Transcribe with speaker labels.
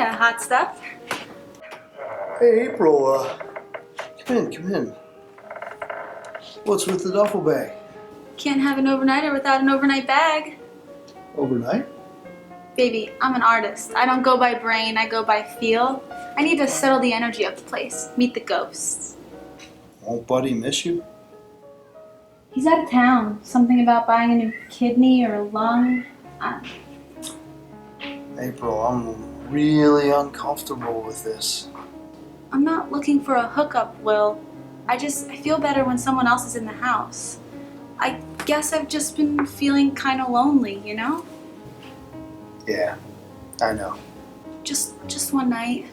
Speaker 1: Hiya, hot stuff.
Speaker 2: Hey, April, come in. What's with the duffel bag?
Speaker 1: Can't have an overnighter without an overnight bag.
Speaker 2: Overnight?
Speaker 1: Baby, I'm an artist. I don't go by brain, I go by feel. I need to settle the energy of the place, meet the ghosts.
Speaker 2: Won't Buddy miss you?
Speaker 1: He's out of town. Something about buying a new kidney or a lung.
Speaker 2: April, I'm really uncomfortable with this.
Speaker 1: I'm not looking for a hookup, Will. I feel better when someone else is in the house. I guess I've just been feeling kind of lonely, you know?
Speaker 2: Yeah, I know.
Speaker 1: Just one night.